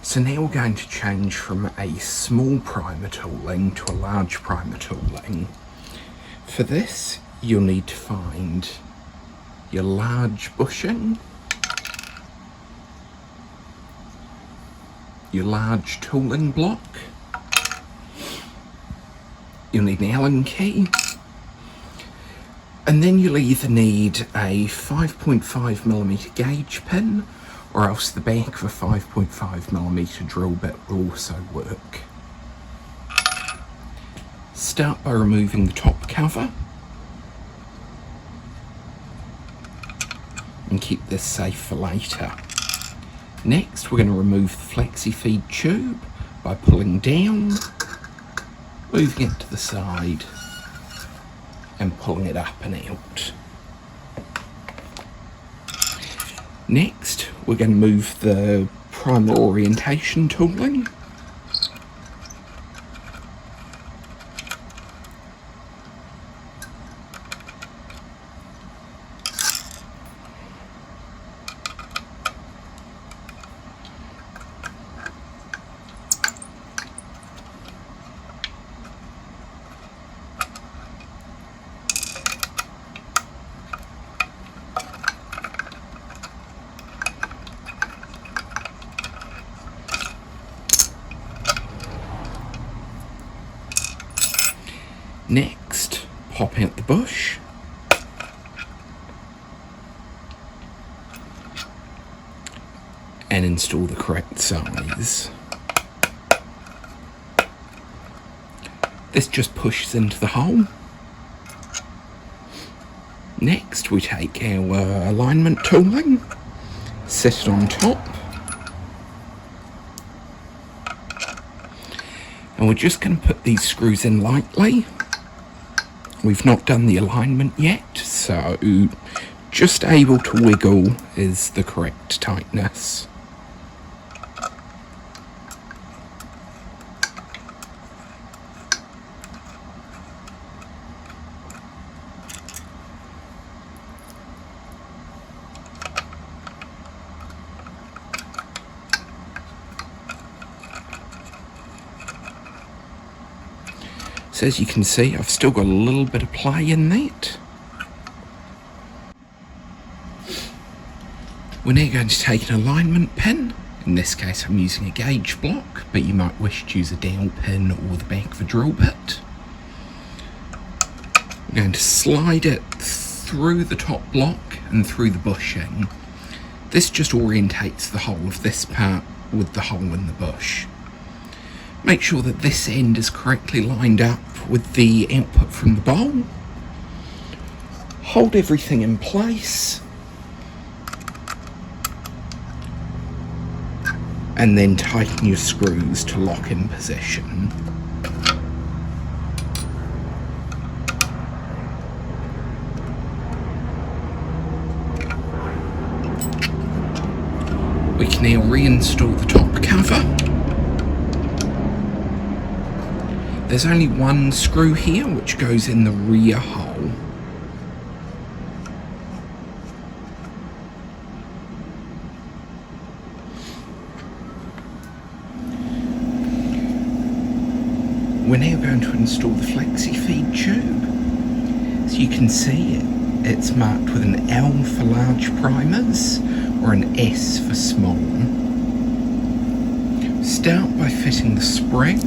So now we're going to change from a small primer tooling to a large primer tooling. For this, you'll need to find your large bushing, your large tooling block, you'll need an Allen key, and then you'll either need a 5.5mm gauge pin, or else the back of a 5.5mm drill bit will also work. Start by removing the top cover and keep this safe for later. Next, we're going to remove the flexi feed tube by pulling down, moving it to the side and pulling it up and out. Next, we're going to move the primer orientation tooling. Next, pop out the bush and install the correct size. This just pushes into the hole. Next, we take our alignment tooling, set it on top, and we're just going to put these screws in lightly. We've not done the alignment yet, so just able to wiggle is the correct tightness. So as you can see, I've still got a little bit of play in that. We're now going to take an alignment pin. In this case, I'm using a gauge block, but you might wish to use a dowel pin or the back of a drill bit. I'm going to slide it through the top block and through the bushing. This just orientates the whole of this part with the hole in the bush. Make sure that this end is correctly lined up with the output from the bowl. Hold everything in place. And then tighten your screws to lock in position. We can now reinstall the top cover. There's only one screw here which goes in the rear hole. We're now going to install the flexi feed tube. As you can see, it's marked with an L for large primers or an S for small. Start by fitting the spring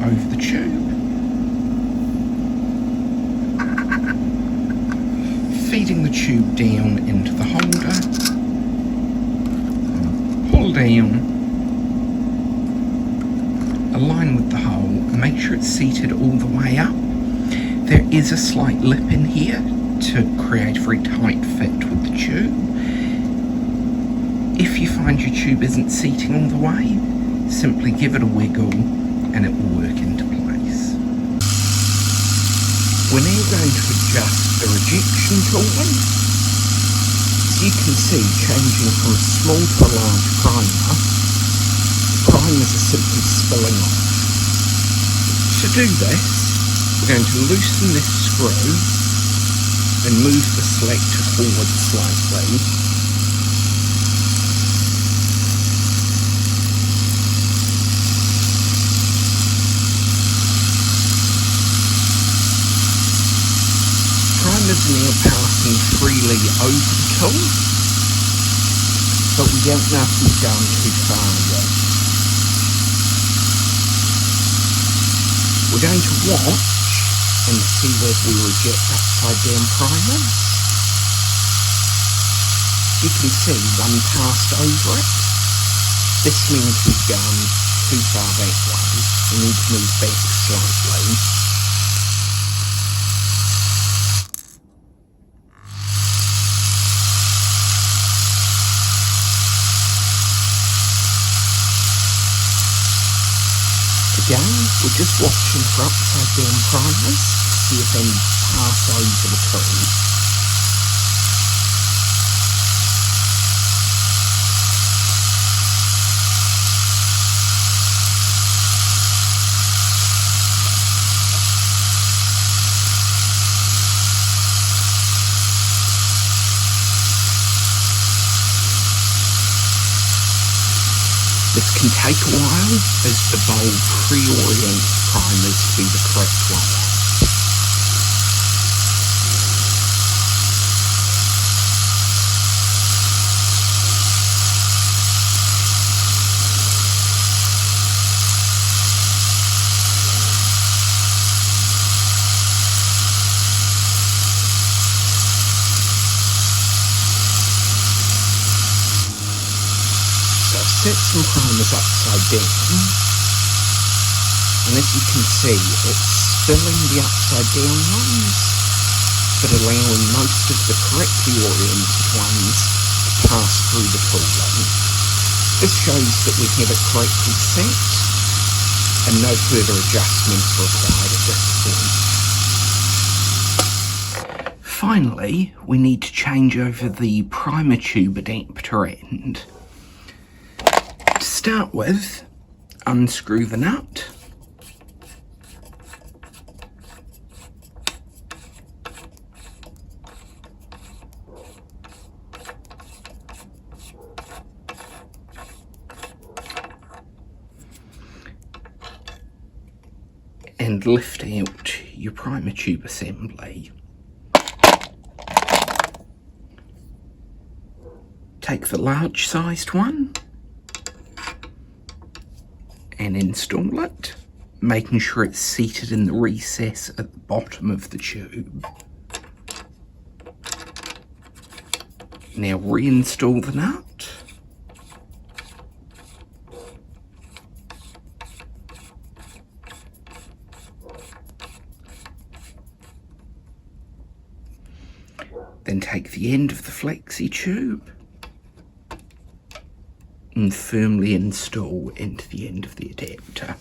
over the tube. Feeding the tube down into the holder. Pull down. Align with the hole and make sure it's seated all the way up. There is a slight lip in here to create a very tight fit with the tube. If you find your tube isn't seating all the way, simply give it a wiggle and it will work into place. We're now going to adjust the rejection tooling. As you can see, changing from a small to a large primer, the primers are simply spilling off. To do this, we're going to loosen this screw and move the selector forward slightly. little, but we don't know if we've gone too far yet. We're going to watch and see whether we reject upside down primers. You can see one passed over it. This means we've gone too far that way. We need to move back slightly. Again, we're just watching for upside down primers to see if any pass over the tool. This can take a while as the bowl pre-orients primers to be the correct one. Set some primers upside down, and as you can see, it's filling the upside down ones, but allowing most of the correctly oriented ones to pass through the coolant. This shows that we have it correctly set, and no further adjustments required at this point. Finally, we need to change over the primer tube adapter end. To start with, unscrew the nut. And lift out your primer tube assembly. Take the large sized one and install it, making sure it's seated in the recess at the bottom of the tube. Now reinstall the nut. Then take the end of the flexi tube and firmly install into the end of the adapter.